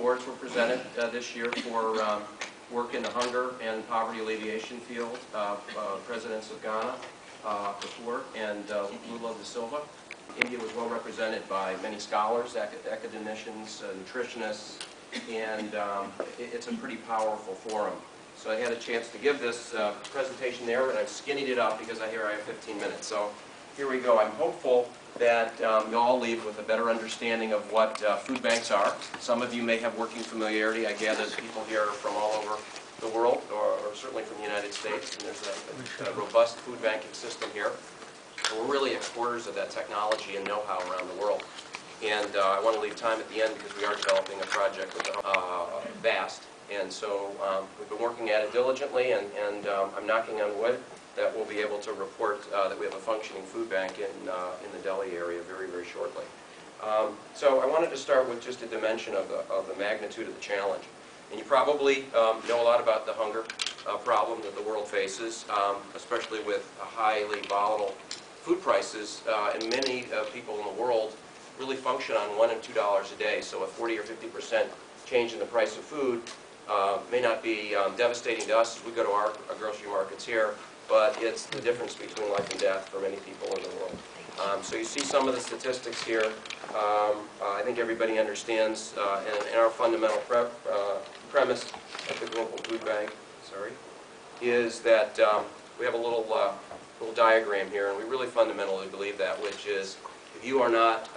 awards were presented this year for work in the hunger and poverty alleviation field. Presidents of Ghana, Kafur, and Lula da Silva. India was well represented by many scholars, academicians, nutritionists, and it's a pretty powerful forum. So I had a chance to give this presentation there, and I've skinnied it up because I hear I have 15 minutes. So here we go. I'm hopeful that you'll all leave with a better understanding of what food banks are. Some of you may have working familiarity. I gather that people here are from all over the world, or certainly from the United States, and there's a robust food banking system here. And we're really exporters of that technology and know-how around the world. And I want to leave time at the end because we are developing a project with VAST. And so we've been working at it diligently, and I'm knocking on wood that we'll be able to report that we have a functioning food bank in the Delhi area very, very shortly. So I wanted to start with just a dimension of the magnitude of the challenge. And you probably know a lot about the hunger problem that the world faces, especially with highly volatile food prices, and many people in the world really function on $1 and $2 a day. So a 40 or 50% change in the price of food may not be devastating to us as we go to our grocery markets here, but it's the difference between life and death for many people in the world. So you see some of the statistics here. I think everybody understands, and our fundamental premise at the Global Food Bank, is that we have a little diagram here, and we really fundamentally believe that, which is if you are not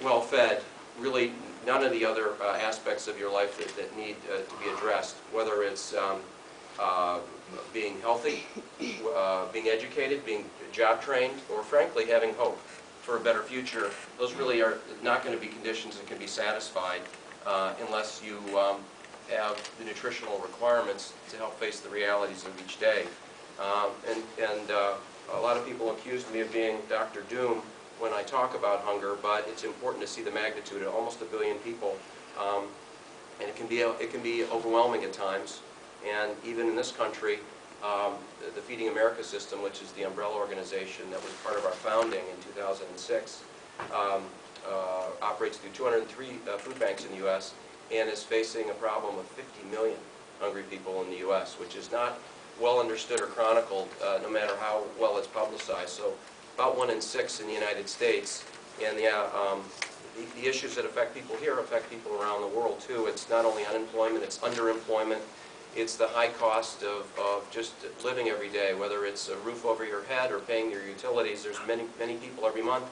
well fed, really none of the other aspects of your life that need to be addressed, whether it's being healthy, being educated, being job trained, or frankly having hope for a better future, those really are not going to be conditions that can be satisfied unless you have the nutritional requirements to help face the realities of each day. And a lot of people accuse me of being Dr. Doom when I talk about hunger, but it's important to see the magnitude of almost 1 billion people, and it can be overwhelming at times. And even in this country, the Feeding America system, which is the umbrella organization that was part of our founding in 2006, operates through 203 food banks in the U.S. and is facing a problem of 50 million hungry people in the U.S., which is not well understood or chronicled, no matter how well it's publicized. So about 1 in 6 in the United States, and the issues that affect people here affect people around the world too. It's not only unemployment, it's underemployment. It's the high cost of just living every day, whether it's a roof over your head or paying your utilities. There's many people every month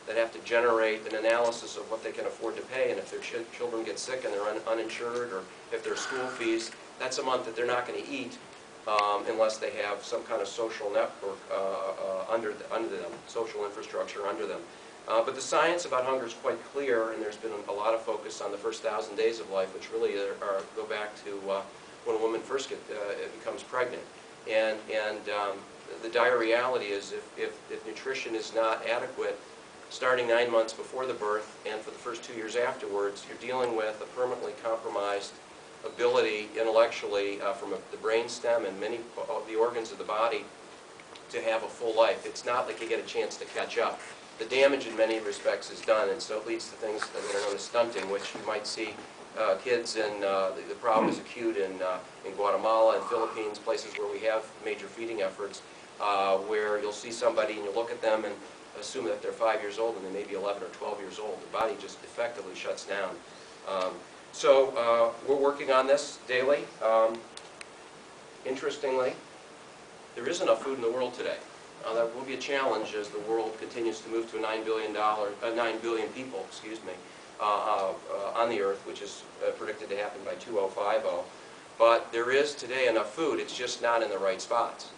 that have to generate an analysis of what they can afford to pay, and if their children get sick and they're uninsured, or if their school fees, that's a month that they're not going to eat unless they have some kind of social network under them, social infrastructure under them. But the science about hunger is quite clear, and there's been a lot of focus on the first 1,000 days of life, which really go back to when a woman first becomes pregnant. And the dire reality is if nutrition is not adequate, starting 9 months before the birth and for the first 2 years afterwards, you're dealing with a permanently compromised ability intellectually from the brain stem and many of the organs of the body to have a full life. It's not like you get a chance to catch up. The damage in many respects is done, and so it leads to things that are known as stunting, which you might see kids, and the problem is acute in Guatemala and Philippines, places where we have major feeding efforts, where you'll see somebody and you look at them and assume that they're 5 years old, and they may be 11 or 12 years old. The body just effectively shuts down. So we're working on this daily. Interestingly, there is enough food in the world today. That will be a challenge as the world continues to move to 9 billion people, excuse me, on the Earth, which is predicted to happen by 2050. But there is today enough food. It's just not in the right spots.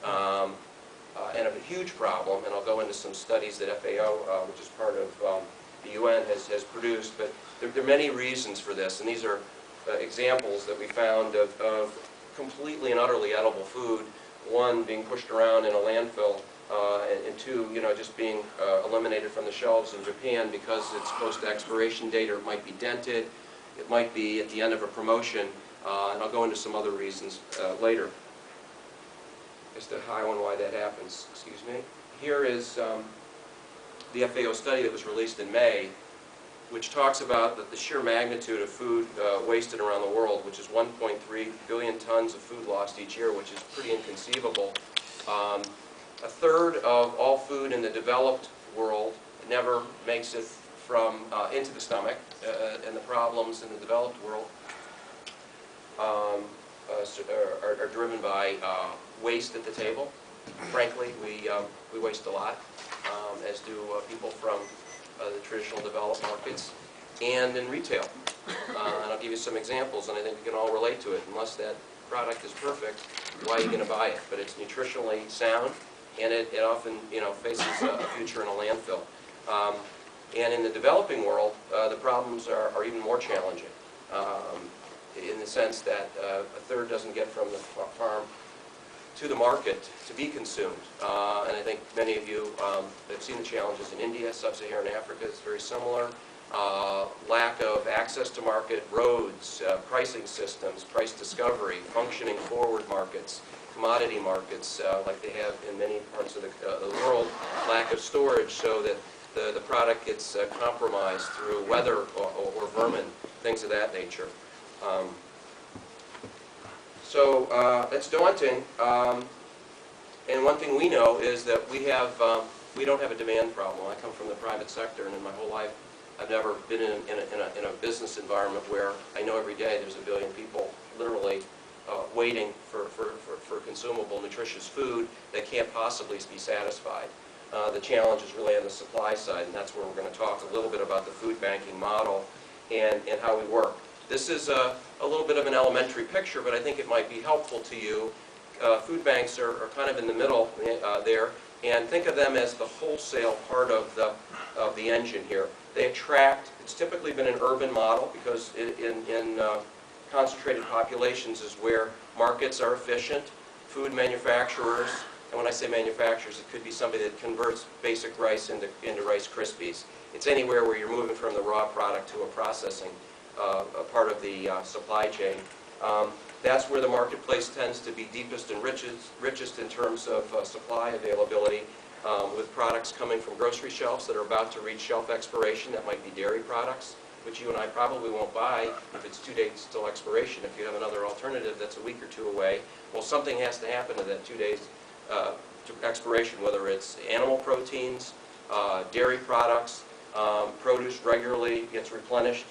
And a huge problem, and I'll go into some studies that FAO, which is part of the UN, has produced, but there are many reasons for this, and these are examples that we found of completely and utterly edible food, one being pushed around in a landfill, and two, just being eliminated from the shelves in Japan because it's close to expiration date, or it might be dented, it might be at the end of a promotion, and I'll go into some other reasons later as to how and why that happens. Excuse me. Here is the FAO study that was released in May, which talks about the sheer magnitude of food wasted around the world, which is 1.3 billion tons of food lost each year, which is pretty inconceivable. A third of all food in the developed world never makes it from into the stomach, and the problems in the developed world are driven by waste at the table. Frankly, we waste a lot, as do people from the traditional developed markets, and in retail. And I'll give you some examples, and I think we can all relate to it. Unless that product is perfect, why are you going to buy it? But it's nutritionally sound, and it often faces a future in a landfill. And in the developing world, the problems are even more challenging, in the sense that a third doesn't get from the farm to the market to be consumed. And I think many of you have seen the challenges in India, sub-Saharan Africa is very similar. Lack of access to market, roads, pricing systems, price discovery, functioning forward markets, commodity markets like they have in many parts of the world, lack of storage so that the product gets compromised through weather or vermin, things of that nature. So that's daunting, and one thing we know is that we don't have a demand problem. I come from the private sector, and in my whole life I've never been in a business environment where I know every day there's a billion people literally waiting for consumable, nutritious food that can't possibly be satisfied. The challenge is really on the supply side, and that's where we're going to talk a little bit about the food banking model and how we work. This is a little bit of an elementary picture, but I think it might be helpful to you. Food banks are kind of in the middle there, and think of them as the wholesale part of the engine here. They attract, it's typically been an urban model because in concentrated populations is where markets are efficient, food manufacturers, and when I say manufacturers, it could be somebody that converts basic rice into Rice Krispies. It's anywhere where you're moving from the raw product to a processing a part of the supply chain. That's where the marketplace tends to be deepest and richest in terms of supply availability, with products coming from grocery shelves that are about to reach shelf expiration. That might be dairy products, which you and I probably won't buy if it's 2 days till expiration. If you have another alternative that's a week or two away, well, something has to happen to that 2 days to expiration, whether it's animal proteins, dairy products, produce regularly gets replenished